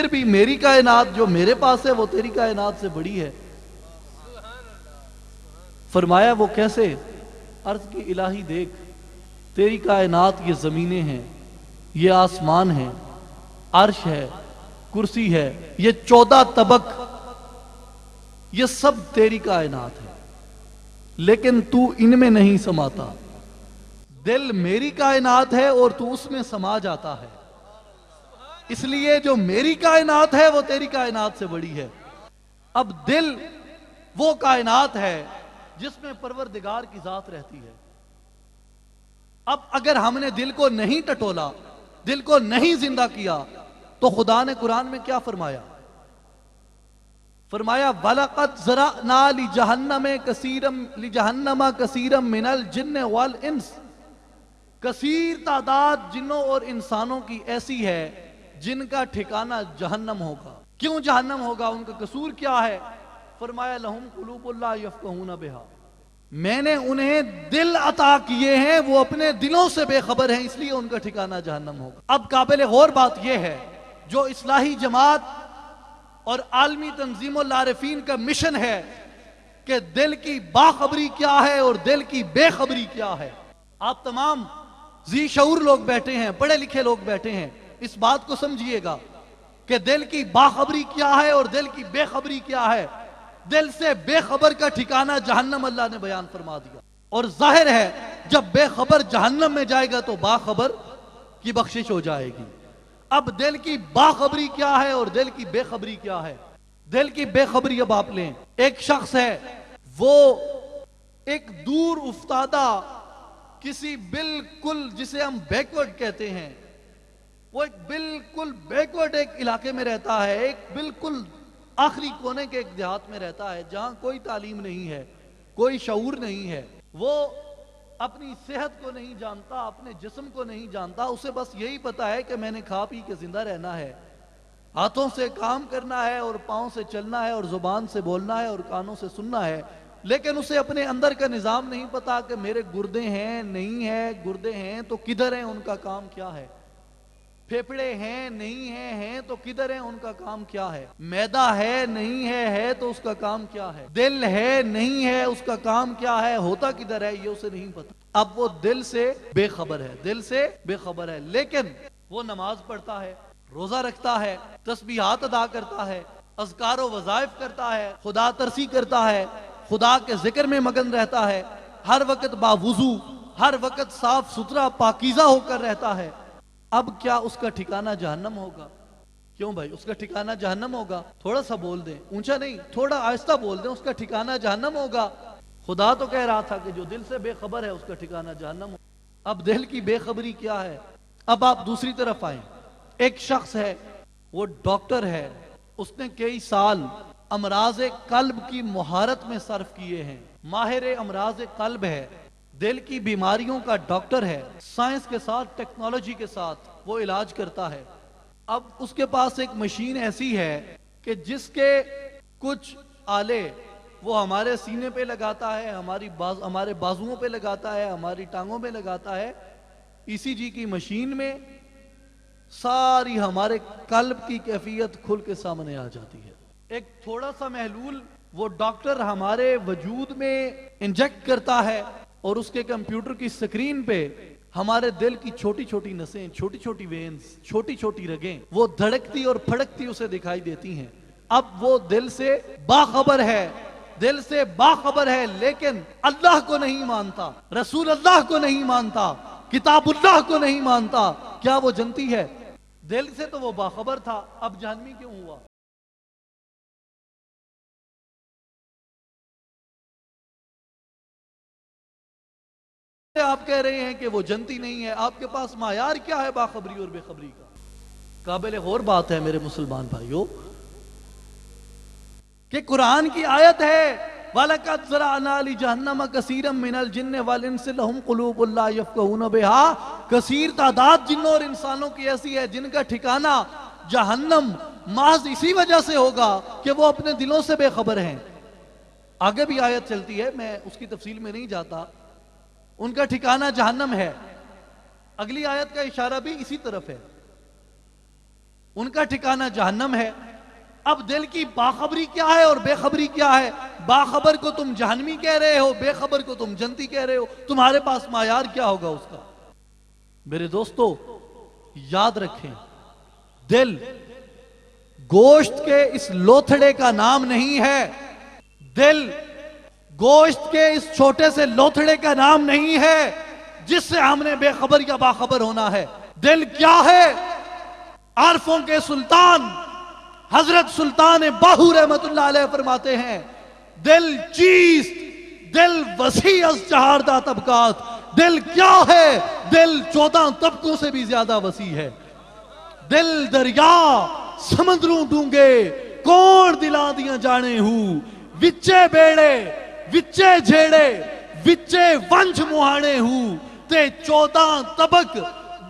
پھر بھی میری کائنات جو میرے پاس ہے وہ تیری کائنات سے بڑی ہے۔ فرمایا وہ کیسے؟ عرض کی الہی دیکھ، تیری کائنات یہ زمینیں ہیں، یہ آسمان ہیں، عرش ہے، کرسی ہے، یہ 14 طبق، یہ سب تیری کائنات ہے، لیکن تو ان میں نہیں سماتا۔ دل میری کائنات ہے اور تو اس میں سما جاتا ہے، اس لیے جو میری کائنات ہے وہ تیری کائنات سے بڑی ہے۔ اب دل وہ کائنات ہے جس میں پروردگار کی ذات رہتی ہے۔ اب اگر ہم نے دل کو نہیں ٹٹولا، دل کو نہیں زندہ کیا، تو خدا نے قرآن میں کیا فرمایا؟ فرمایا وَلَقَدْ ذَرَأْنَا لِجَهَنَّمَ كَثِيرًا مِنَ الْجِنِّ وَالْإِنسِ، کثیر تعداد جنوں اور انسانوں کی ایسی ہے جن کا ٹھکانہ جہنم ہوگا۔ کیوں جہنم ہوگا؟ ان کا قصور کیا ہے؟ فرمایا لَهُمْ قُلُوبٌ لَا يَفْقَهُونَ بِهَا، میں نے انہیں دل عطا کیے ہیں، وہ اپنے دلوں سے بے خبر ہیں، اس لیے ان کا ٹھکانہ جہنم ہوگا۔ اب قابل غور بات یہ ہے، جو اصلاحی جماعت اور عالمی تنظیم العارفین کا مشن ہے کہ دل کی باخبری کیا ہے اور دل کی بے خبری کیا ہے۔ آپ تمام ذی شعور لوگ بیٹھے ہیں، پڑھے لکھے لوگ بیٹھے ہیں، اس بات کو سمجھیے گا کہ دل کی باخبری کیا ہے اور دل کی بے خبری کیا ہے۔ دل سے بے خبر کا ٹھکانہ جہنم اللہ نے بیان فرما دیا، اور ظاہر ہے جب بے خبر جہنم میں جائے گا تو باخبر کی بخشش ہو جائے گی۔ اب دل کی باخبری کیا ہے اور دل کی بے خبری کیا ہے؟ دل کی بے خبری اب آپ لیں، ایک شخص ہے، وہ ایک دور افتادہ کسی بالکل جسے ہم بیکورڈ کہتے ہیں، وہ ایک بالکل بیکورڈ ایک علاقے میں رہتا ہے، ایک بالکل آخری کونے کے ایک دیہات میں رہتا ہے جہاں کوئی تعلیم نہیں ہے، کوئی شعور نہیں ہے، وہ اپنی صحت کو نہیں جانتا، اپنے جسم کو نہیں جانتا، اسے بس یہی پتا ہے کہ میں نے کھا پی کے زندہ رہنا ہے، ہاتھوں سے کام کرنا ہے اور پاؤں سے چلنا ہے اور زبان سے بولنا ہے اور کانوں سے سننا ہے، لیکن اسے اپنے اندر کا نظام نہیں پتا کہ میرے گردے ہیں نہیں ہیں، گردے ہیں تو کدھر ہیں، ان کا کام کیا ہے، پھیپھڑے ہیں نہیں ہیں تو کدھر ہیں، ان کا کام کیا ہے، میدا ہے نہیں ہے تو اس کا کام کیا ہے، دل ہے نہیں ہے اس کا کام کیا ہے، ہوتا کدھر ہے یہ اسے نہیں پتا۔ اب وہ دل سے بے خبر ہے، دل سے بے خبر ہے، لیکن وہ نماز پڑھتا ہے، روزہ رکھتا ہے، تسبیحات ادا کرتا ہے، اذکار و وظائف کرتا ہے، خدا ترسی کرتا ہے، خدا کے ذکر میں مگن رہتا ہے، ہر وقت باوضو، ہر وقت صاف ستھرا پاکیزہ ہو کر رہتا ہے۔ اب کیا اس کا ٹھکانہ جہنم ہوگا؟ کیوں بھائی اس کا ٹھکانہ جہنم ہوگا؟ تھوڑا سا بول دیں، اونچا نہیں، تھوڑا آہستہ بول دیں، اس کا ٹھکانہ جہنم ہوگا۔ خدا تو کہہ رہا تھا کہ جو دل سے بے خبر ہے اس کا ٹھکانہ جہنم ہوگا۔ اب دل کی بے خبری کیا ہے؟ اب آپ دوسری طرف آئیں، ایک شخص ہے، وہ ڈاکٹر ہے، اس نے کئی سال امراض قلب کی مہارت میں صرف کیے ہیں، ماہر امراض قلب ہے، دل کی بیماریوں کا ڈاکٹر ہے، سائنس کے ساتھ ٹیکنالوجی کے ساتھ وہ علاج کرتا ہے۔ اب اس کے پاس ایک مشین ایسی ہے کہ جس کے کچھ آلے وہ ہمارے سینے پہ لگاتا ہے، ہمارے بازوؤں پہ لگاتا ہے، ہماری ٹانگوں پہ لگاتا ہے، ECG کی مشین میں ساری ہمارے قلب کی کیفیت کھل کے سامنے آ جاتی ہے۔ ایک تھوڑا سا محلول وہ ڈاکٹر ہمارے وجود میں انجیکٹ کرتا ہے اور اس کے کمپیوٹر کی سکرین پہ ہمارے دل کی چھوٹی چھوٹی نسیں، چھوٹی چھوٹی وینز، چھوٹی چھوٹی رگیں وہ دھڑکتی اور پھڑکتی اسے دکھائی دیتی ہیں۔ اب وہ دل سے باخبر ہے، دل سے باخبر ہے، لیکن اللہ کو نہیں مانتا، رسول اللہ کو نہیں مانتا، کتاب اللہ کو نہیں مانتا۔ کیا وہ جنتی ہے؟ دل سے تو وہ باخبر تھا، اب جہنمی کیوں ہوا؟ آپ کہہ رہے ہیں کہ وہ جنتی نہیں ہے، آپ کے پاس معیار کیا ہے باخبری اور بے خبری کا؟ قابل غور بات ہے میرے مسلمان بھائیوں کہ قرآن کی آیت ہے وَلَقَدْ ذَرَأْنَا لِجَهَنَّمَ كَثِيرًا مِنَ الْجِنِّ وَالْإِنسِ لَهُمْ قُلُوبٌ لَا يَفْقَهُونَ بِهَا، کثیر تعداد جنوں اور انسانوں کی ایسی ہے جن کا ٹھکانہ جہنم محض اسی وجہ سے ہوگا کہ وہ اپنے دلوں سے بے خبر ہیں۔ آگے بھی آیت چلتی ہے، میں اس کی تفصیل میں نہیں جاتا، ان کا ٹھکانہ جہنم ہے۔ اگلی آیت کا اشارہ بھی اسی طرف ہے، ان کا ٹھکانہ جہنم ہے۔ اب دل کی باخبری کیا ہے اور بے خبری کیا ہے؟ باخبر کو تم جہنمی کہہ رہے ہو، بے خبر کو تم جنتی کہہ رہے ہو، تمہارے پاس معیار کیا ہوگا اس کا؟ میرے دوستو یاد رکھیں، دل گوشت کے اس لوتھڑے کا نام نہیں ہے، دل گوشت کے اس چھوٹے سے لوتھڑے کا نام نہیں ہے جس سے ہم نے بے خبر یا باخبر ہونا ہے۔ دل کیا ہے؟ عارفوں کے سلطان حضرت سلطان باہو رحمت اللہ علیہ فرماتے ہیں، دل چیست دل وسیع از چہاردہ طبقات۔ دل کیا ہے؟ دل 14 طبقوں سے بھی زیادہ وسیع ہے۔ دل دریا سمندروں ڈونگے کون دلا دیا جانے ہوں، وچے بیڑے وچے جھیڑے وچے ونج مہانے ہوں، تے 14 طبق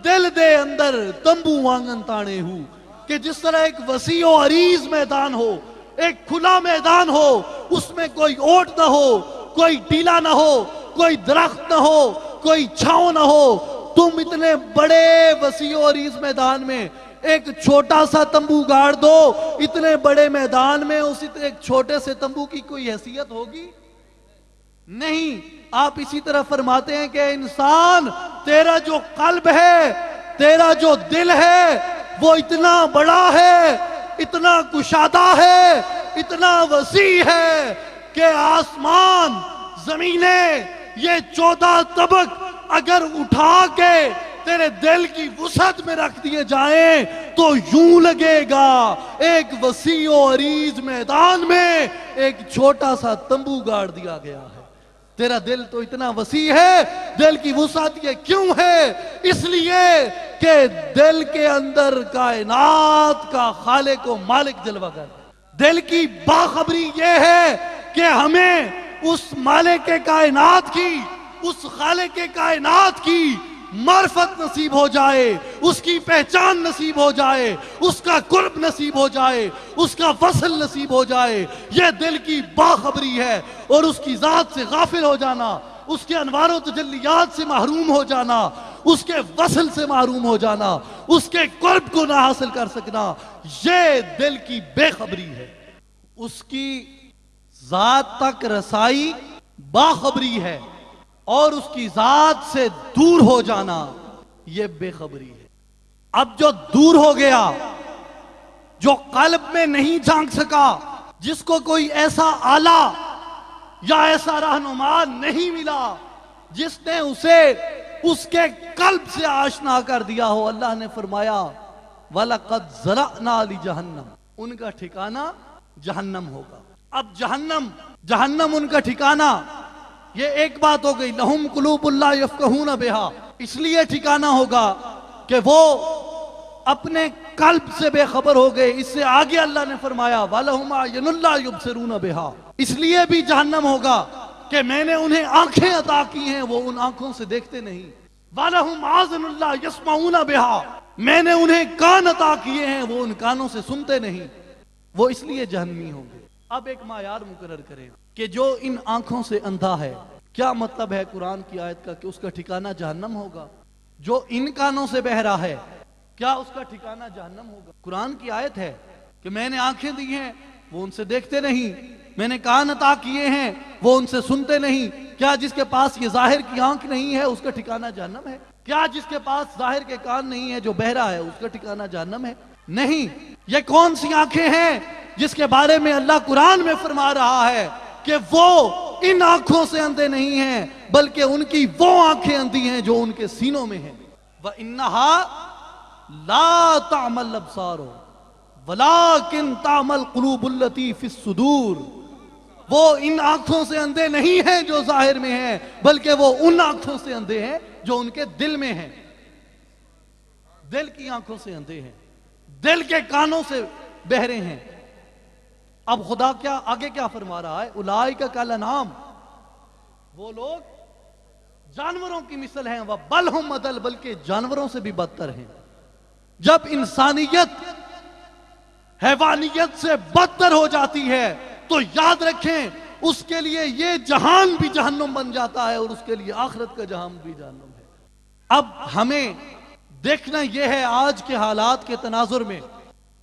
دل دے اندر تمبو وانگن تانے ہوں۔ کہ جس طرح ایک وسیع و عریض میدان ہو، ایک کھلا میدان ہو، اس میں کوئی اوٹ نہ ہو، کوئی ٹیلا نہ ہو، کوئی درخت نہ ہو، کوئی چھاؤں نہ ہو، تم اتنے بڑے وسیع و عریض میدان میں ایک چھوٹا سا تمبو گاڑ دو، اتنے بڑے میدان میں اس ایک چھوٹے سے تمبو کی کوئی حیثیت ہوگی؟ نہیں۔ آپ اسی طرح فرماتے ہیں کہ انسان تیرا جو قلب ہے، تیرا جو دل ہے، وہ اتنا بڑا ہے، اتنا کشادہ ہے، اتنا وسیع ہے کہ آسمان زمینیں یہ 14 طبق اگر اٹھا کے تیرے دل کی وسعت میں رکھ دیے جائیں تو یوں لگے گا ایک وسیع و عریض میدان میں ایک چھوٹا سا تمبو گاڑ دیا گیا ہے۔ تیرا دل تو اتنا وسیع ہے، دل کی وسعت یہ کیوں ہے؟ اس لیے کہ دل کے اندر کائنات کا خالق و مالک جلوہ گر ہے۔ دل کی باخبری یہ ہے کہ ہمیں اس مالک کائنات کی، اس خالق کائنات کی معرفت نصیب ہو جائے، اس کی پہچان نصیب ہو جائے، اس کا قرب نصیب ہو جائے، اس کا وصل نصیب ہو جائے۔ یہ دل کی باخبری ہے، اور اس کی ذات سے غافل ہو جانا، اس کے انوار و تجلیات سے محروم ہو جانا، اس کے وصل سے محروم ہو جانا، اس کے قرب کو نہ حاصل کر سکنا، یہ دل کی بے خبری ہے۔ اس کی ذات تک رسائی باخبری ہے، اور اس کی ذات سے دور ہو جانا یہ بے خبری ہے۔ اب جو دور ہو گیا، جو قلب میں نہیں جھانک سکا، جس کو کوئی ایسا آلہ یا ایسا رہنما نہیں ملا جس نے اسے اس کے قلب سے آشنا کر دیا ہو، اللہ نے فرمایا وَلَقَدْ زَرَعْنَا لِجَهَنَّمَ، ان کا ٹھکانہ جہنم ہوگا۔ اب جہنم ان کا ٹھکانہ، یہ ایک بات ہو گئی، لہم قلوب لا یفقہون بہا، اس لیے ٹھکانہ ہوگا کہ وہ اپنے قلب سے بے خبر ہو گئے۔ اس سے آگے اللہ نے فرمایا وَلَهُمْ أَعْيُنٌ لَا يُبْصِرُونَ بِهَا، اس لیے بھی جہنم ہوگا کہ میں نے انہیں آنکھیں عطا کی ہیں، وہ ان آنکھوں سے دیکھتے نہیں۔ وَلَهُمْ آذُنٌ لَا يَسْمَعُونَ بِهَا، میں نے انہیں کان عطا کیے ہیں، وہ ان کانوں سے سنتے نہیں، وہ اس لیے جہنمی ہوں گے۔ اب ایک معیار مقرر کریں کہ جو ان آنکھوں سے اندھا ہے، کیا مطلب ہے قرآن کی آیت کا کہ اس کا ٹھکانہ جہنم ہوگا؟ جو ان کانوں سے بہہ رہا ہے، کیا اس کا ٹھکانہ جہنم ہوگا؟ قرآن کی آیت ہے کہ میں نے آنکھیں دی ہیں، وہ ان سے دیکھتے نہیں، میں نے کان عطا کیے ہیں، وہ ان سے سنتے نہیں۔ کیا جس کے پاس یہ ظاہر کی آنکھ نہیں ہے اس کا ٹھکانہ جہنم ہے؟ کیا جس کے پاس ظاہر کے کان نہیں ہے، جو بہہ رہا ہے، اس کا ٹھکانہ جہنم ہے؟ نہیں۔ یہ کون سی آنکھیں ہیں جس کے بارے میں اللہ قرآن میں فرما رہا ہے کہ وہ ان آنکھوں سے اندھے نہیں ہیں، بلکہ ان کی وہ آنکھیں اندھی ہیں جو ان کے سینوں میں ہیں۔ وَإِنَّهَا لَا تَعْمَى الْأَبْصَارُ وَلَكِنْ تَعْمَى الْقُلُوبُ الَّتِي فِي الصُّدُورِ، وہ ان آنکھوں سے اندھے نہیں ہیں جو ظاہر میں ہیں، بلکہ وہ ان آنکھوں سے اندھے ہیں جو ان کے دل میں ہیں۔ دل کی آنکھوں سے اندھے ہیں، دل کے کانوں سے بہرے ہیں۔ اب خدا کیا آگے کیا فرما رہا ہے؟ اولئک کالانعام، وہ لوگ جانوروں کی مثل ہیں، وبل ہم اضل، بلکہ جانوروں سے بھی بدتر ہیں۔ جب انسانیت حیوانیت سے بدتر ہو جاتی ہے تو یاد رکھیں اس کے لیے یہ جہان بھی جہنم بن جاتا ہے، اور اس کے لیے آخرت کا جہان بھی جہنم ہے۔ اب ہمیں دیکھنا یہ ہے آج کے حالات کے تناظر میں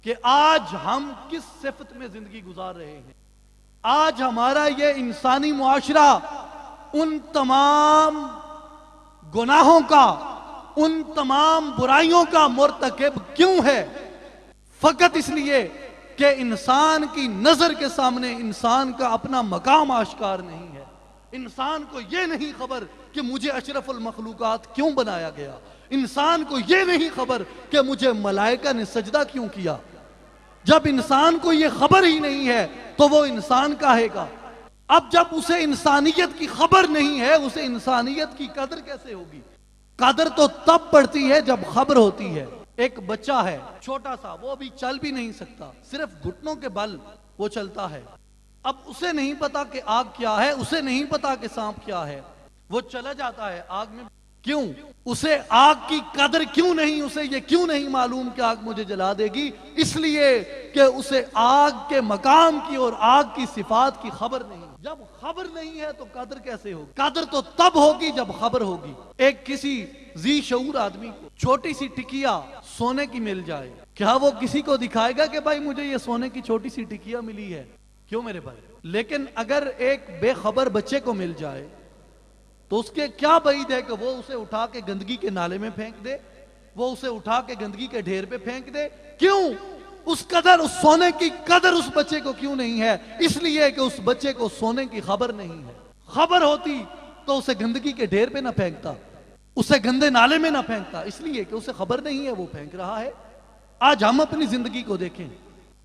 کہ آج ہم کس صفت میں زندگی گزار رہے ہیں. آج ہمارا یہ انسانی معاشرہ ان تمام گناہوں کا، ان تمام برائیوں کا مرتکب کیوں ہے؟ فقط اس لیے کہ انسان کی نظر کے سامنے انسان کا اپنا مقام آشکار نہیں ہے. انسان کو یہ نہیں خبر کہ مجھے اشرف المخلوقات کیوں بنایا گیا. انسان کو یہ نہیں خبر کہ مجھے ملائکہ نے سجدہ کیوں کیا. جب انسان کو یہ خبر ہی نہیں ہے تو وہ انسان کہے گا. اب جب اسے انسانیت کی خبر نہیں ہے، اسے انسانیت کی قدر کیسے ہوگی؟ قدر تو تب پڑتی ہے جب خبر ہوتی ہے. ایک بچہ ہے چھوٹا سا، وہ ابھی چل بھی نہیں سکتا، صرف گھٹنوں کے بل وہ چلتا ہے. اب اسے نہیں پتا کہ آگ کیا ہے، اسے نہیں پتا کہ سانپ کیا ہے، وہ چلا جاتا ہے آگ میں. کیوں؟ اسے آگ کی قدر کیوں نہیں، اسے یہ کیوں نہیں معلوم کہ آگ مجھے جلا دے گی؟ اس لیے کہ اسے آگ کے مقام کی اور آگ کی صفات کی خبر نہیں. جب خبر نہیں ہے تو قدر کیسے ہوگی؟ قدر تو تب ہوگی جب خبر ہوگی. ایک کسی ذی شعور آدمی کو چھوٹی سی ٹکیا سونے کی مل جائے، کیا وہ کسی کو دکھائے گا کہ بھائی مجھے یہ سونے کی چھوٹی سی ٹکیا ملی ہے؟ کیوں میرے بھائی؟ لیکن اگر ایک بے خبر بچے کو مل جائے تو اس کے کیا بعید ہے کہ وہ اسے اٹھا کے گندگی کے نالے میں پھینک دے، وہ اسے اٹھا کے گندگی کے ڈھیر پہ پھینک دے. کیوں؟ اس قدر، اس سونے کی قدر اس بچے کو کیوں نہیں ہے؟ اس لیے کہ اس بچے کو سونے کی خبر نہیں ہے. خبر ہوتی تو اسے گندگی کے ڈھیر پہ نہ پھینکتا، اسے گندے نالے میں نہ پھینکتا. اس لیے کہ اسے خبر نہیں ہے، وہ پھینک رہا ہے. آج ہم اپنی زندگی کو دیکھیں،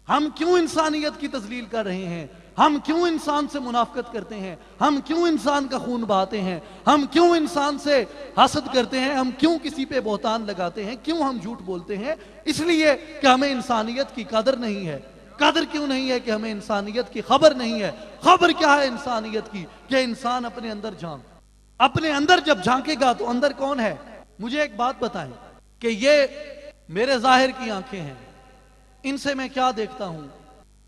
ہم کیوں انسانیت کی تذلیل کر رہے ہیں؟ ہم کیوں انسان سے منافقت کرتے ہیں؟ ہم کیوں انسان کا خون بہاتے ہیں؟ ہم کیوں انسان سے حسد کرتے ہیں؟ ہم کیوں کسی پہ بہتان لگاتے ہیں؟ کیوں ہم جھوٹ بولتے ہیں؟ اس لیے کہ ہمیں انسانیت کی قدر نہیں ہے. قدر کیوں نہیں ہے؟ کہ ہمیں انسانیت کی خبر نہیں ہے. خبر کیا ہے انسانیت کی؟ کہ انسان اپنے اندر جھانک. اپنے اندر جب جھانکے گا تو اندر کون ہے؟ مجھے ایک بات بتائیں کہ یہ میرے ظاہر کی آنکھیں ہیں، ان سے میں کیا دیکھتا ہوں؟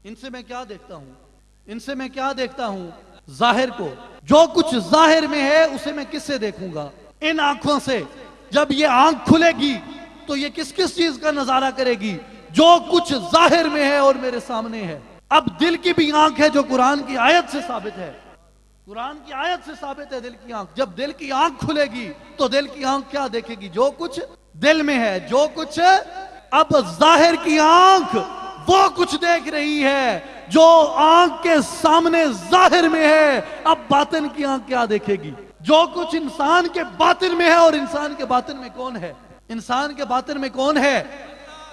ان سے میں کیا دیکھتا ہوں؟ ان سے میں کیا دیکھتا ہوں؟ ظاہر کو. جو کچھ ظاہر میں ہے اسے میں کس سے دیکھوں گا؟ ان آنکھوں سے. جب یہ آنکھ کھلے گی تو یہ کس کس چیز کا نظارہ کرے گی؟ جو کچھ ظاہر میں ہے اور میرے سامنے ہے. اب دل کی بھی آنکھ ہے جو قرآن کی آیت سے ثابت ہے. قرآن کی آیت سے ثابت ہے دل کی آنکھ. جب دل کی آنکھ کھلے گی تو دل کی آنکھ کیا دیکھے گی؟ جو کچھ دل میں ہے، جو کچھ. اب ظاہر کی آنکھ وہ کچھ دیکھ رہی ہے جو آنکھ کے سامنے ظاہر میں ہے. اب باطن کی آنکھ کیا دیکھے گی؟ جو کچھ انسان کے باطن میں ہے. اور انسان کے باطن میں کون ہے؟ انسان کے باطن میں کون ہے؟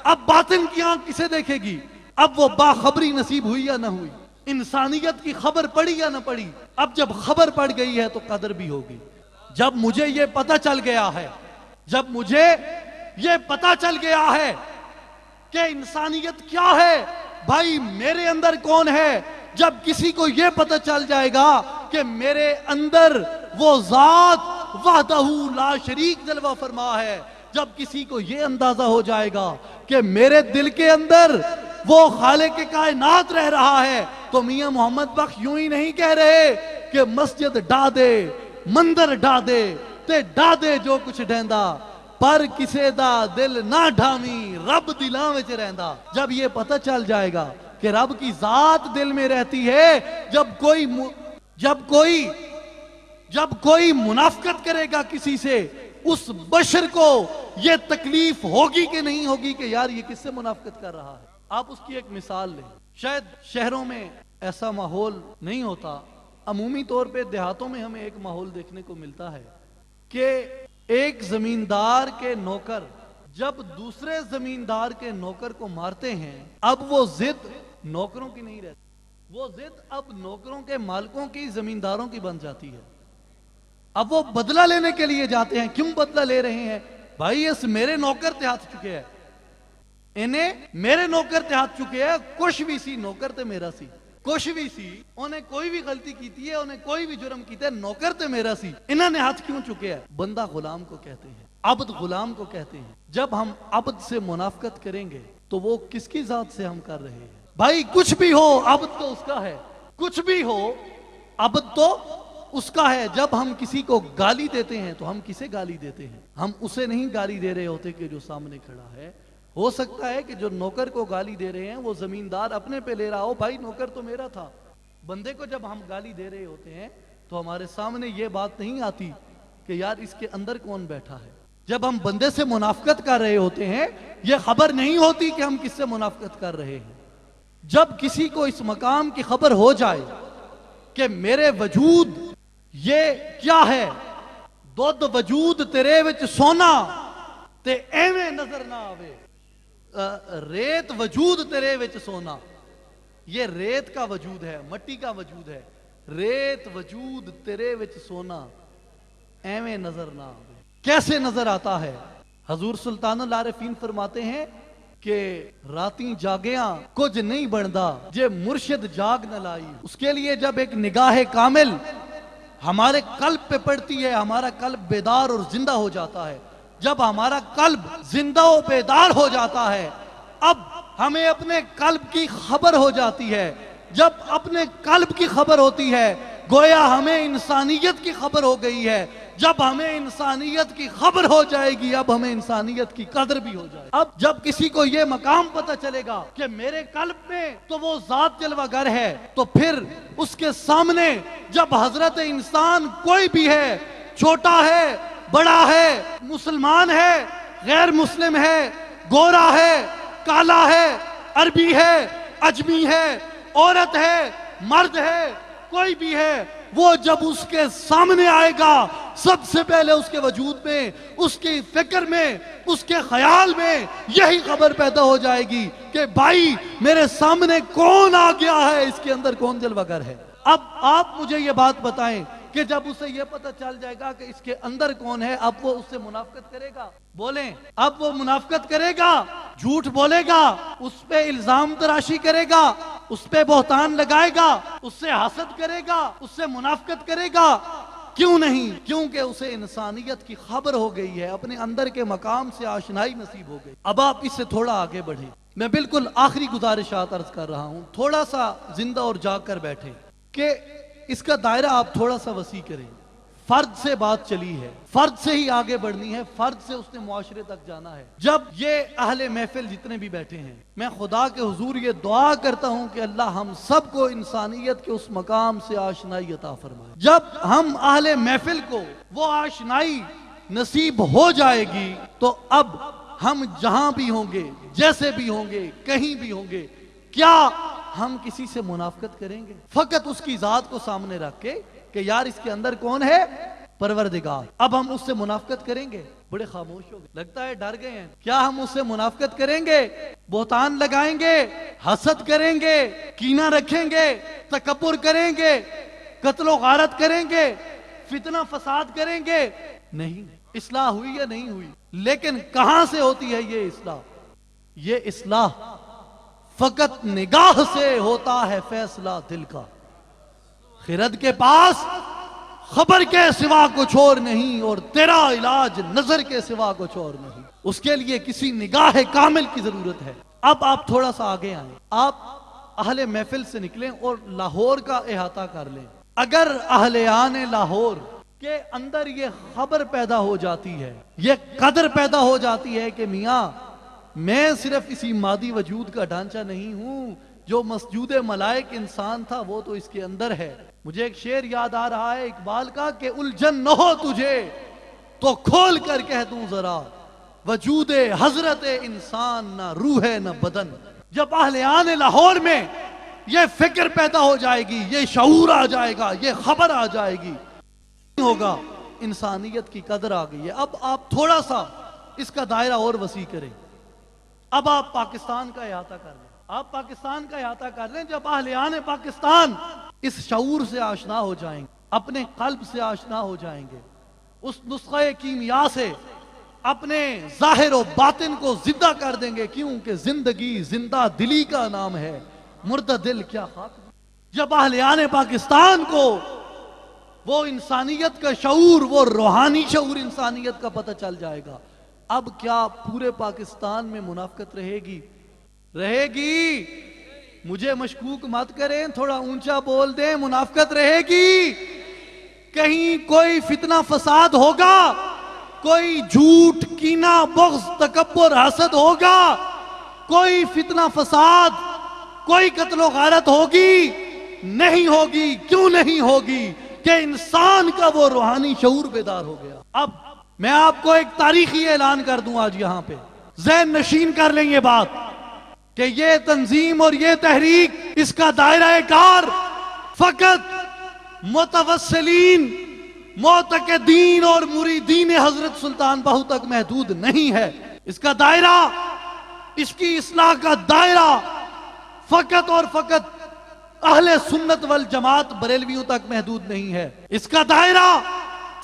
اب باطن کی آنکھ کسے دیکھے گی؟ اب وہ باخبری نصیب ہوئی یا نہ ہوئی؟ انسانیت کی خبر پڑی یا نہ پڑی؟ اب جب خبر پڑ گئی ہے تو قدر بھی ہوگی. جب مجھے یہ پتہ چل گیا ہے، جب مجھے یہ پتہ چل گیا ہے کہ انسانیت کیا ہے، بھائی میرے اندر کون ہے، جب کسی کو یہ پتہ چل جائے گا کہ میرے اندر وہ ذات وحدہ لا شریک جلوہ فرما ہے، جب کسی کو یہ اندازہ ہو جائے گا کہ میرے دل کے اندر وہ خالق کائنات رہ رہا ہے، تو میاں محمد بخش یوں ہی نہیں کہہ رہے کہ مسجد ڈا دے، مندر ڈا دے تے ڈا دے جو کچھ ڈیندا، پر کسے دا دل نہ ڈھامی رب دلاں وچ رہندا. جب یہ پتہ چل جائے گا کہ رب کی ذات دل میں رہتی ہے، جب کوئی منافقت کرے گا کسی سے، اس بشر کو یہ تکلیف ہوگی کہ نہیں ہوگی کہ یار یہ کس سے منافقت کر رہا ہے؟ آپ اس کی ایک مثال لیں. شاید شہروں میں ایسا ماحول نہیں ہوتا، عمومی طور پہ دیہاتوں میں ہمیں ایک ماحول دیکھنے کو ملتا ہے کہ ایک زمیندار کے نوکر جب دوسرے زمیندار کے نوکر کو مارتے ہیں، اب وہ ضد نوکروں کی نہیں رہتی، وہ ضد اب نوکروں کے مالکوں کی، زمینداروں کی بن جاتی ہے. اب وہ بدلہ لینے کے لیے جاتے ہیں. کیوں بدلہ لے رہے ہیں؟ بھائی اس میرے نوکر تے ہاتھ چکے ہیں، انہیں میرے نوکر تے ہاتھ چکے ہیں. کچھ بھی سی نوکر تے میرا سی، کچھ بھی سی انہیں کوئی بھی غلطی کیتی ہے، انہیں کوئی بھی جرم کیتا ہے، نوکر تے میرا سی. انہوں نے ہاتھ کیوں چکے ہیں؟ بندہ غلام کو کہتے ہیں، عبد غلام کو کہتے ہیں. جب ہم عبد سے منافقت کریں گے تو وہ کس کی ذات سے ہم کر رہے ہیں؟ بھائی کچھ بھی ہو عبد تو اس کا ہے، کچھ بھی ہو عبد تو اس کا ہے. جب ہم کسی کو گالی دیتے ہیں تو ہم کسے گالی دیتے ہیں؟ ہم اسے نہیں گالی دے رہے ہوتے کہ جو سامنے کھڑا ہے، ہو سکتا ہے کہ جو نوکر کو گالی دے رہے ہیں وہ زمیندار اپنے پہ لے رہا ہو، بھائی نوکر تو میرا تھا۔ بندے کو جب ہم گالی دے رہے ہوتے ہیں تو ہمارے سامنے یہ بات نہیں آتی کہ یار اس کے اندر کون بیٹھا ہے۔ جب ہم بندے سے منافقت کر رہے ہوتے ہیں یہ خبر نہیں ہوتی کہ ہم کس سے منافقت کر رہے ہیں۔ جب کسی کو اس مقام کی خبر ہو جائے کہ میرے وجود یہ کیا ہے، دودھ وجود تیرے وچ سونا تے ایویں نظر نہ آوے، ریت وجود تیرے وچ سونا، یہ ریت کا وجود ہے، مٹی کا وجود ہے، ریت وجود تیرے وچ سونا ایویں نظر نہ آوے، کیسے نظر آتا ہے؟ حضور سلطان العارفین فرماتے ہیں کہ راتیں جاگیاں کچھ نہیں بندا جے مرشد جاگ نہ لائی۔ اس کے لیے جب ایک نگاہ کامل ہمارے قلب پہ پڑتی ہے، ہمارا قلب بیدار اور زندہ ہو جاتا ہے۔ جب ہمارا قلب زندہ و بیدار ہو جاتا ہے، اب ہمیں اپنے قلب کی خبر ہو جاتی ہے۔ جب اپنے قلب کی خبر ہوتی ہے گویا ہمیں انسانیت کی خبر ہو گئی ہے۔ جب ہمیں انسانیت کی خبر ہو جائے گی اب ہمیں انسانیت کی قدر بھی ہو جائے گی۔ اب جب کسی کو یہ مقام پتہ چلے گا کہ میرے قلب میں تو وہ ذات جلوہ گر ہے، تو پھر اس کے سامنے جب حضرت انسان کوئی بھی ہے، چھوٹا ہے، بڑا ہے، مسلمان ہے، غیر مسلم ہے، گورا ہے، کالا ہے، عربی ہے، اجمی ہے، عورت ہے، مرد ہے، کوئی بھی ہے، وہ جب اس کے سامنے آئے گا سب سے پہلے اس کے وجود میں، اس کی فکر میں، اس کے خیال میں یہی خبر پیدا ہو جائے گی کہ بھائی میرے سامنے کون آ گیا ہے، اس کے اندر کون جلوہ گر ہے۔ اب آپ مجھے یہ بات بتائیں کہ جب اسے یہ پتہ چل جائے گا کہ اس کے اندر کون ہے، اب وہ اس سے منافقت کرے گا؟ بولیں، اب وہ منافقت کرے گا، جھوٹ بولے گا، اس پہ الزام تراشی کرے گا، اس پہ بہتان لگائے گا، اس سے حسد کرے گا، اس سے منافقت کرے گا؟ کیوں نہیں؟ کیونکہ اسے انسانیت کی خبر ہو گئی ہے، اپنے اندر کے مقام سے آشنائی نصیب ہو گئی۔ اب آپ اس سے تھوڑا آگے بڑھیں، میں بالکل آخری گزارشات عرض کر رہا ہوں، تھوڑا سا زندہ اور جاگ کر بیٹھیں کہ اس کا دائرہ آپ تھوڑا سا وسیع کریں۔ فرد سے بات چلی ہے، فرد سے ہی آگے بڑھنی ہے، فرد سے اس نے معاشرے تک جانا ہے۔ جب یہ اہل محفل جتنے بھی بیٹھے ہیں، میں خدا کے حضور یہ دعا کرتا ہوں کہ اللہ ہم سب کو انسانیت کے اس مقام سے آشنائی عطا فرمائے۔ جب ہم اہل محفل کو وہ آشنائی نصیب ہو جائے گی تو اب ہم جہاں بھی ہوں گے، جیسے بھی ہوں گے، کہیں بھی ہوں گے، کیا ہم کسی سے منافقت کریں گے؟ فقط اس کی ذات کو سامنے رکھ کے کہ یار اس کے اندر کون ہے؟ پروردگار۔ اب ہم اس سے منافقت کریں گے؟ بڑے خاموش ہو گئے، لگتا ہے ڈر گئے ہیں۔ کیا ہم اس سے منافقت کریں گے؟ بہتان لگائیں گے، حسد کریں گے، کینہ رکھیں گے، تکبر کریں گے، قتل و غارت کریں گے، فتنہ فساد کریں گے؟ نہیں۔ اصلاح ہوئی یا نہیں ہوئی؟ لیکن کہاں سے ہوتی ہے یہ اصلاح؟ یہ اصلاح فقط نگاہ سے ہوتا ہے فیصلہ دل کا۔ خرد کے پاس خبر کے سوا کچھ اور نہیں، اور تیرا علاج نظر کے سوا کچھ اور نہیں۔ اس کے لیے کسی نگاہ کامل کی ضرورت ہے۔ اب آپ تھوڑا سا آگے آئیں، آپ اہل محفل سے نکلیں اور لاہور کا احاطہ کر لیں۔ اگر اہلیان لاہور کے اندر یہ خبر پیدا ہو جاتی ہے، یہ قدر پیدا ہو جاتی ہے کہ میاں میں صرف اسی مادی وجود کا ڈھانچہ نہیں ہوں، جو مسجود ملائک انسان تھا وہ تو اس کے اندر ہے۔ مجھے ایک شعر یاد آ رہا ہے اقبال کا کہ الجھن نہ ہو تجھے تو کھول کر کہہ دوں ذرا، وجود حضرت انسان نہ روح ہے نہ بدن۔ جب اہلیان لاہور میں یہ فکر پیدا ہو جائے گی، یہ شعور آ جائے گا، یہ خبر آ جائے گی، ہوگا انسانیت کی قدر آ گئی ہے۔ اب آپ تھوڑا سا اس کا دائرہ اور وسیع کریں۔ اب آپ پاکستان کا احاطہ کر لیں، آپ پاکستان کا احاطہ کر لیں۔ جب اہلیان پاکستان اس شعور سے آشنا ہو جائیں گے، اپنے قلب سے آشنا ہو جائیں گے، اس نسخہ کیمیا سے اپنے ظاہر و باطن کو زندہ کر دیں گے، کیونکہ زندگی زندہ دلی کا نام ہے، مردہ دل کیا خاک۔ جب اہلیان پاکستان کو وہ انسانیت کا شعور، وہ روحانی شعور انسانیت کا پتہ چل جائے گا، اب کیا پورے پاکستان میں منافقت رہے گی؟ رہے گی؟ مجھے مشکوک مت کریں، تھوڑا اونچا بول دیں، منافقت رہے گی؟ کہیں کوئی فتنہ فساد ہوگا، کوئی جھوٹ کینہ بغض تکبر حسد ہوگا، کوئی فتنہ فساد، کوئی قتل و غارت ہوگی؟ نہیں ہوگی۔ کیوں نہیں ہوگی؟ کہ انسان کا وہ روحانی شعور بیدار ہو گیا۔ اب میں آپ کو ایک تاریخی اعلان کر دوں آج یہاں پہ، ذہن نشین کر لیں یہ بات، کہ یہ تنظیم اور یہ تحریک، اس کا دائرہ کار فقط متوسلین، معتقدین اور مریدین حضرت سلطان باہو تک محدود نہیں ہے۔ اس کا دائرہ، اس کی اصلاح کا دائرہ فقط اور فقط اہل سنت والجماعت بریلویوں تک محدود نہیں ہے۔ اس کا دائرہ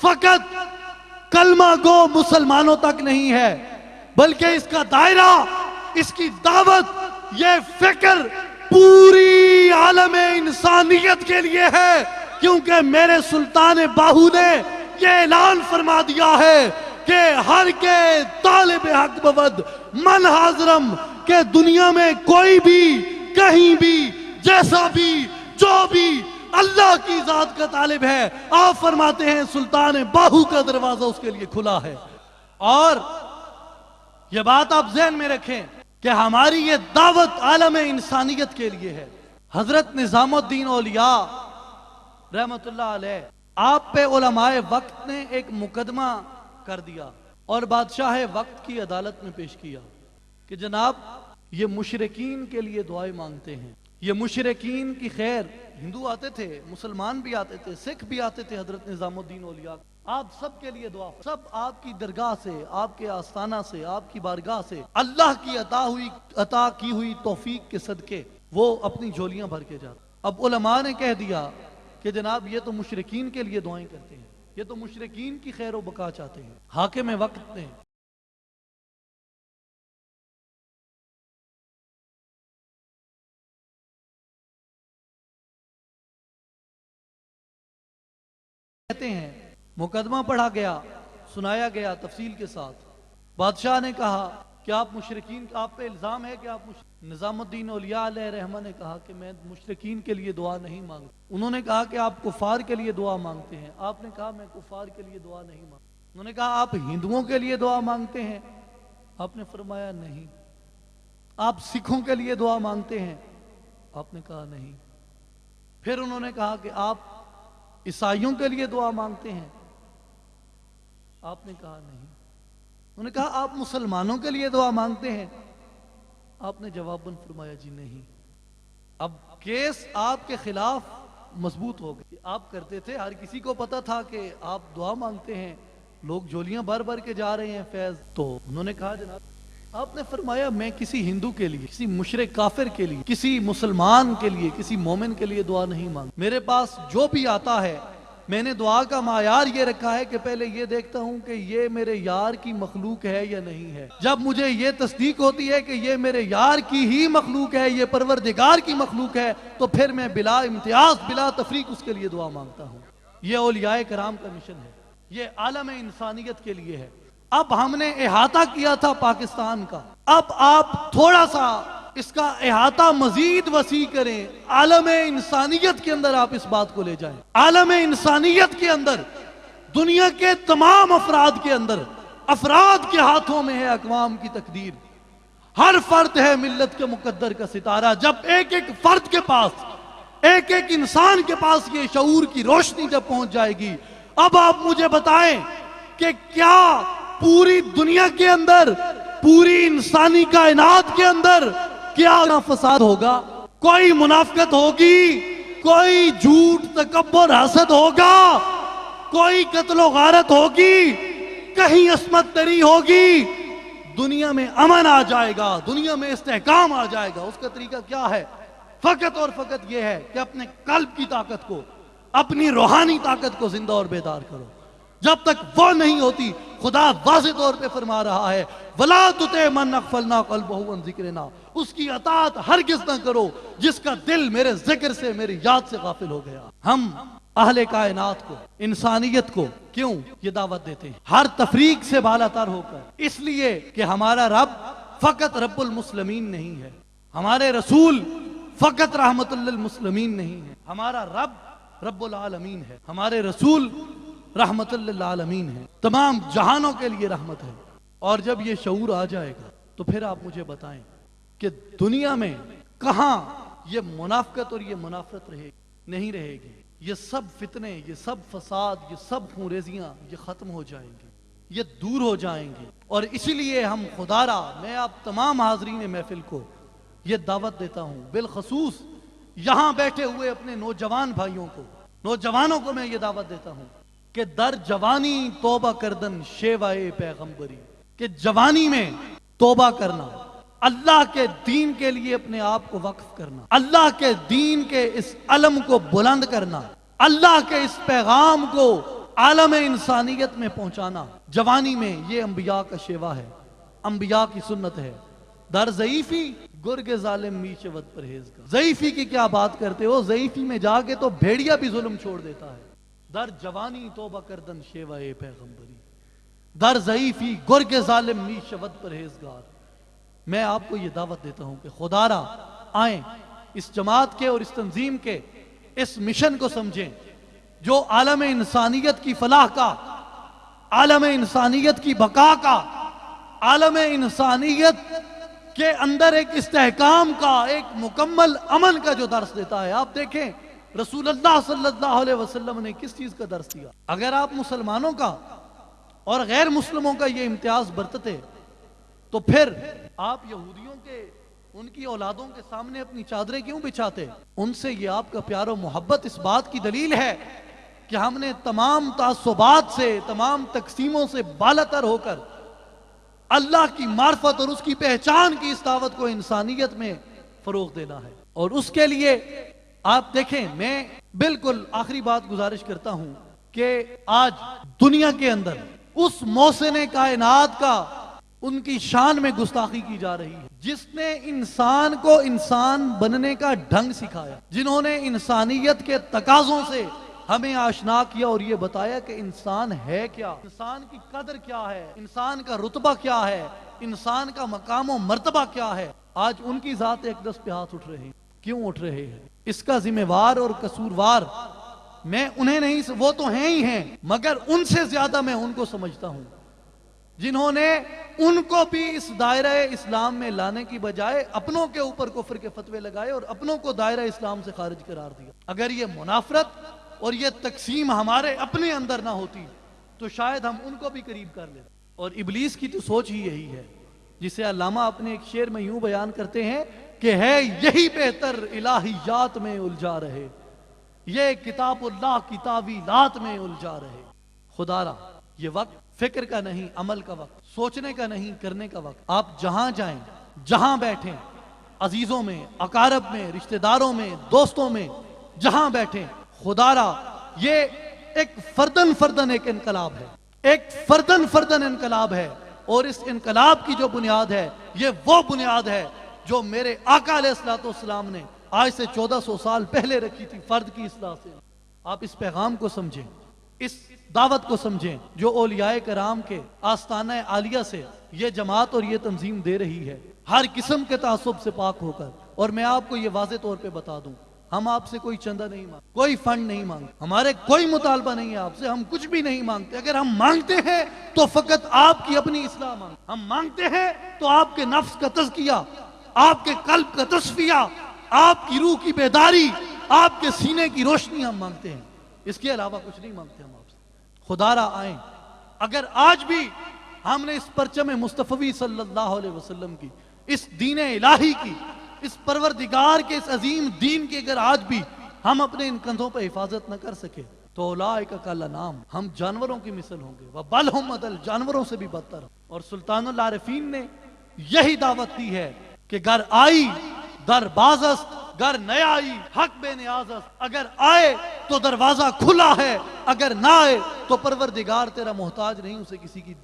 فقط کلمہ گو مسلمانوں تک نہیں ہے، بلکہ اس کا دائرہ، اس کی دعوت، یہ فکر پوری عالم انسانیت کے لیے ہے، کیونکہ میرے سلطان باہو نے یہ اعلان فرما دیا ہے کہ ہر کے طالب حق بود من حاضرم، کہ دنیا میں کوئی بھی، کہیں بھی، جیسا بھی، جو بھی اللہ کی ذات کا طالب ہے، آپ فرماتے ہیں سلطان باہو کا دروازہ اس کے لیے کھلا ہے۔ اور یہ بات آپ ذہن میں رکھیں کہ ہماری یہ دعوت عالم انسانیت کے لیے ہے۔ حضرت نظام الدین اولیاء رحمت اللہ علیہ، آپ پہ علماء وقت نے ایک مقدمہ کر دیا اور بادشاہ وقت کی عدالت میں پیش کیا کہ جناب یہ مشرکین کے لیے دعائیں مانگتے ہیں، یہ مشرکین کی خیر۔ ہندو آتے تھے، مسلمان بھی آتے تھے، سکھ بھی آتے تھے حضرت نظام الدین اولیاء، آپ سب کے لیے دعا، سب آپ کی درگاہ سے، آپ کے آستانہ سے، آپ کی بارگاہ سے اللہ کی عطا کی ہوئی توفیق کے صدقے وہ اپنی جھولیاں بھر کے جاتے۔ اب علماء نے کہہ دیا کہ جناب یہ تو مشرکین کے لیے دعائیں کرتے ہیں، یہ تو مشرکین کی خیر و بقا چاہتے ہیں۔ حاکم وقت نے کہتے ہیں، مقدمہ پڑھا گیا، سنایا گیا تفصیل کے ساتھ۔ بادشاہ نے کہا کہ آپ مشرکین، آپ پہ الزام ہے کہ آپ نظام الدین اولیاء علیہ رحمہ نے کہا کہ میں مشرکین کے لیے دعا نہیں مانگتا۔ انہوں نے کہا کہ آپ کفار کے لیے دعا مانگتے ہیں۔ آپ نے کہا میں کفار کے لیے دعا نہیں مانگتا۔ انہوں نے کہا آپ ہندوؤں کے لیے دعا مانگتے ہیں؟ آپ نے فرمایا نہیں۔ آپ سکھوں کے لیے دعا مانگتے ہیں؟ آپ نے کہا نہیں۔ پھر انہوں نے کہا کہ آپ عیسائیوں کے لیے دعا مانگتے ہیں؟ آپ نے کہا نہیں۔ انہوں نے کہا آپ مسلمانوں کے لیے دعا مانگتے ہیں؟ آپ نے جواباً فرمایا جی نہیں۔ اب کیس آپ کے خلاف مضبوط ہو گئی۔ آپ کرتے تھے، ہر کسی کو پتا تھا کہ آپ دعا مانگتے ہیں، لوگ جھولیاں بھر بھر کے جا رہے ہیں فیض۔ تو انہوں نے کہا جناب، آپ نے فرمایا میں کسی ہندو کے لیے، کسی مشرک کافر کے لیے، کسی مسلمان کے لیے، کسی مومن کے لیے دعا نہیں مانگ۔ میرے پاس جو بھی آتا ہے، میں نے دعا کا معیار یہ رکھا ہے کہ پہلے یہ دیکھتا ہوں کہ یہ میرے یار کی مخلوق ہے یا نہیں ہے۔ جب مجھے یہ تصدیق ہوتی ہے کہ یہ میرے یار کی ہی مخلوق ہے، یہ پروردگار کی مخلوق ہے، تو پھر میں بلا امتیاز، بلا تفریق اس کے لیے دعا مانگتا ہوں۔ یہ اولیاء کرام کا مشن ہے، یہ عالم انسانیت کے لیے ہے۔ اب ہم نے احاطہ کیا تھا پاکستان کا، اب آپ تھوڑا سا اس کا احاطہ مزید وسیع کریں، عالم انسانیت کے اندر آپ اس بات کو لے جائیں۔ عالم انسانیت کے اندر، دنیا کے تمام افراد کے اندر، افراد کے ہاتھوں میں ہے اقوام کی تقدیر۔ ہر فرد ہے ملت کے مقدر کا ستارہ۔ جب ایک ایک فرد کے پاس، ایک ایک انسان کے پاس یہ شعور کی روشنی جب پہنچ جائے گی، اب آپ مجھے بتائیں کہ کیا پوری دنیا کے اندر، پوری انسانی کائنات کے اندر کیا فساد ہوگا؟ کوئی منافقت ہوگی؟ کوئی جھوٹ تکبر حسد ہوگا؟ کوئی قتل و غارت ہوگی؟ کہیں عصمت دری ہوگی؟ دنیا میں امن آ جائے گا، دنیا میں استحکام آ جائے گا۔ اس کا طریقہ کیا ہے؟ فقط اور فقط یہ ہے کہ اپنے قلب کی طاقت کو، اپنی روحانی طاقت کو زندہ اور بیدار کرو۔ جب تک وہ نہیں ہوتی، خدا واضح طور پہ فرما رہا ہے وَلَا تُطِعْ مَنْ أَغْفَلْنَا قَلْبَهُ عَنْ ذِكْرِنَا، اس کی اطاعت ہرگز نہ کرو جس کا دل میرے ذکر سے، میری یاد سے غافل ہو گیا۔ ہم اہل کائنات کو، انسانیت کو کیوں یہ دعوت دیتے ہیں؟ ہر تفریق سے بالا تر ہو کر، اس لیے کہ ہمارا رب فقط رب المسلمین نہیں ہے، ہمارے رسول فقط رحمت للمسلمین نہیں ہے، ہمارا رب رب العالمین ہے، ہمارے رسول رحمت للعالمین ہے، تمام جہانوں کے لیے رحمت ہے۔ اور جب یہ شعور آ جائے گا تو پھر آپ مجھے بتائیں کہ دنیا میں کہاں یہ منافقت اور یہ منافرت رہے گی؟ نہیں رہے گی. یہ سب فتنے، یہ سب فساد، یہ سب خونریزیاں یہ ختم ہو جائیں گے، یہ دور ہو جائیں گے. اور اسی لیے ہم خدا را، میں آپ تمام حاضرین محفل کو یہ دعوت دیتا ہوں، بالخصوص یہاں بیٹھے ہوئے اپنے نوجوان بھائیوں کو، نوجوانوں کو میں یہ دعوت دیتا ہوں کہ در جوانی توبہ کردن شیوائے پیغمبری، کہ جوانی میں توبہ کرنا، اللہ کے دین کے لیے اپنے آپ کو وقف کرنا، اللہ کے دین کے اس علم کو بلند کرنا، اللہ کے اس پیغام کو عالم انسانیت میں پہنچانا. جوانی میں یہ انبیاء کا شیوا ہے، انبیاء کی سنت ہے. در ضعیفی گرگ ظالم می شود پرہیزگار. ضعیفی کی کیا بات کرتے ہو؟ ضعیفی میں جا کے تو بھیڑیا بھی ظلم چھوڑ دیتا ہے. در جوانی توبہ کردن شیوائے پیغمبری، در ضعیفی گرگ ظالم می شود پرہیزگار. میں آپ کو یہ دعوت دیتا ہوں کہ خدا را آئیں، اس جماعت کے اور اس تنظیم کے اس مشن کو سمجھیں جو عالم انسانیت کی فلاح کا، عالم انسانیت کی بقا کا، عالم انسانیت کے اندر ایک استحکام کا، ایک مکمل امن کا جو درس دیتا ہے. آپ دیکھیں رسول اللہ صلی اللہ علیہ وسلم نے کس چیز کا درس دیا. اگر آپ مسلمانوں کا اور غیر مسلموں کا یہ امتیاز برتتے تو پھر آپ یہودیوں کے، ان کی اولادوں کے سامنے اپنی چادریں کیوں بچھاتے؟ ان سے یہ آپ کا پیار و محبت اس بات کی دلیل ہے کہ ہم نے تمام تعصبات سے، تمام تقسیموں سے بالاتر ہو کر اللہ کی معرفت اور اس کی پہچان کی اس دعوت کو انسانیت میں فروغ دینا ہے. اور اس کے لیے آپ دیکھیں، میں بالکل آخری بات گزارش کرتا ہوں کہ آج دنیا کے اندر اس محسن کائنات کا، ان کی شان میں گستاخی کی جا رہی ہے جس نے انسان کو انسان بننے کا ڈھنگ سکھایا، جنہوں نے انسانیت کے تقاضوں سے ہمیں آشنا کیا اور یہ بتایا کہ انسان ہے کیا، انسان کی قدر کیا ہے، انسان کا رتبہ کیا ہے، انسان کا مقام و مرتبہ کیا ہے. آج ان کی ذات اقدس پہ ہاتھ اٹھ رہے ہیں. کیوں اٹھ رہے ہیں؟ اس کا ذمہ وار اور قصوروار میں انہیں نہیں، وہ تو ہیں ہی ہیں، مگر ان سے زیادہ میں ان کو سمجھتا ہوں جنہوں نے ان کو بھی اس دائرہ اسلام میں لانے کی بجائے اپنوں کے اوپر کفر کے فتوے لگائے اور اپنوں کو دائرہ اسلام سے خارج قرار دیا. اگر یہ منافرت اور یہ تقسیم ہمارے اپنے اندر نہ ہوتی تو شاید ہم ان کو بھی قریب کر لیتے. اور ابلیس کی تو سوچ ہی یہی ہے، جسے علامہ اپنے ایک شعر میں یوں بیان کرتے ہیں کہ ہے یہی بہتر الہیات میں الجھا رہے، یہ کتاب اللہ کی تعویلات میں الجھا رہے. خدا را یہ وقت فکر کا نہیں، عمل کا وقت، سوچنے کا نہیں، کرنے کا وقت. آپ جہاں جائیں، جہاں بیٹھیں، عزیزوں میں، اقارب میں، رشتہ داروں میں، دوستوں میں جہاں بیٹھیں، خدا را یہ ایک فردن فردن ایک انقلاب ہے، ایک فردن فردن انقلاب ہے. اور اس انقلاب کی جو بنیاد ہے یہ وہ بنیاد ہے جو میرے آقا علیہ السلام نے آج سے 1400 سال پہلے رکھی تھی، فرد کی اصلاح سے. آپ اس پیغام کو سمجھیں، اس دعوت کو سمجھیں جو اولیاء کرام کے آستانہ عالیہ سے یہ جماعت اور یہ تنظیم دے رہی ہے، ہر قسم کے تعصب سے پاک ہو کر. اور میں آپ کو یہ واضح طور پہ بتا دوں، ہم آپ سے کوئی چندہ نہیں مانگتے، کوئی فنڈ نہیں مانگتے، ہمارے کوئی مطالبہ نہیں ہے آپ سے، ہم کچھ بھی نہیں مانگتے. اگر ہم مانگتے ہیں تو فقط آپ کی اپنی اصلاح مانگتے، ہم مانگتے ہیں تو آپ کے نفس کا تزکیہ، آپ کے قلب کا تصفیہ، آپ کی روح کی بیداری، آپ کے سینے کی روشنی ہم مانگتے ہیں. اس کے علاوہ کچھ نہیں مانگتے ہم آپ سے. خدا را آئیں، اگر آج بھی ہم نے اس پرچم مصطفی صلی اللہ علیہ وسلم کی، اس دین الہی کی، اس پروردگار کے اس عظیم دین کی اگر آج بھی ہم اپنے ان کندھوں پہ حفاظت نہ کر سکے تو اولئک کالانعام، ہم جانوروں کی مثل ہوں گے، وبل ہم عدل، جانوروں سے بھی بدتر. اور سلطان العارفین نے یہی دعوت دی ہے کہ گر آئی در باز است، گر نہ آئی حق بے نیاز است. اگر آئے تو دروازہ کھلا ہے، اگر نہ آئے تو پروردگار تیرا محتاج نہیں، اسے کسی کی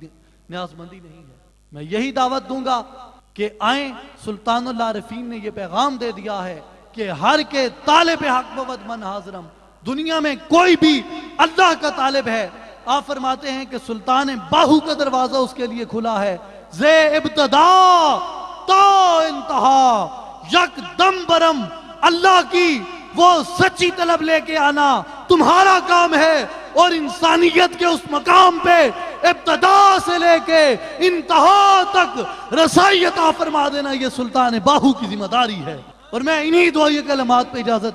نیاز مندی نہیں ہے. میں یہی دعوت دوں گا کہ آئیں. سلطان العارفین نے یہ پیغام دے دیا ہے کہ ہر کے طالب حق بود من حاضرم. دنیا میں کوئی بھی اللہ کا طالب ہے. آپ فرماتے ہیں کہ سلطان باہو کا دروازہ اس کے لیے کھلا ہے، زے ابتدا تا انتہا، یک دم برم اللہ کی وہ سچی طلب لے کے آنا تمہارا کام ہے، اور انسانیت کے اس مقام پہ ابتدا سے لے کے انتہا تک رسائی عطا فرما دینا یہ سلطان باہو کی ذمہ داری ہے۔ اور میں انہی دعائیہ کلمات پہ اجازت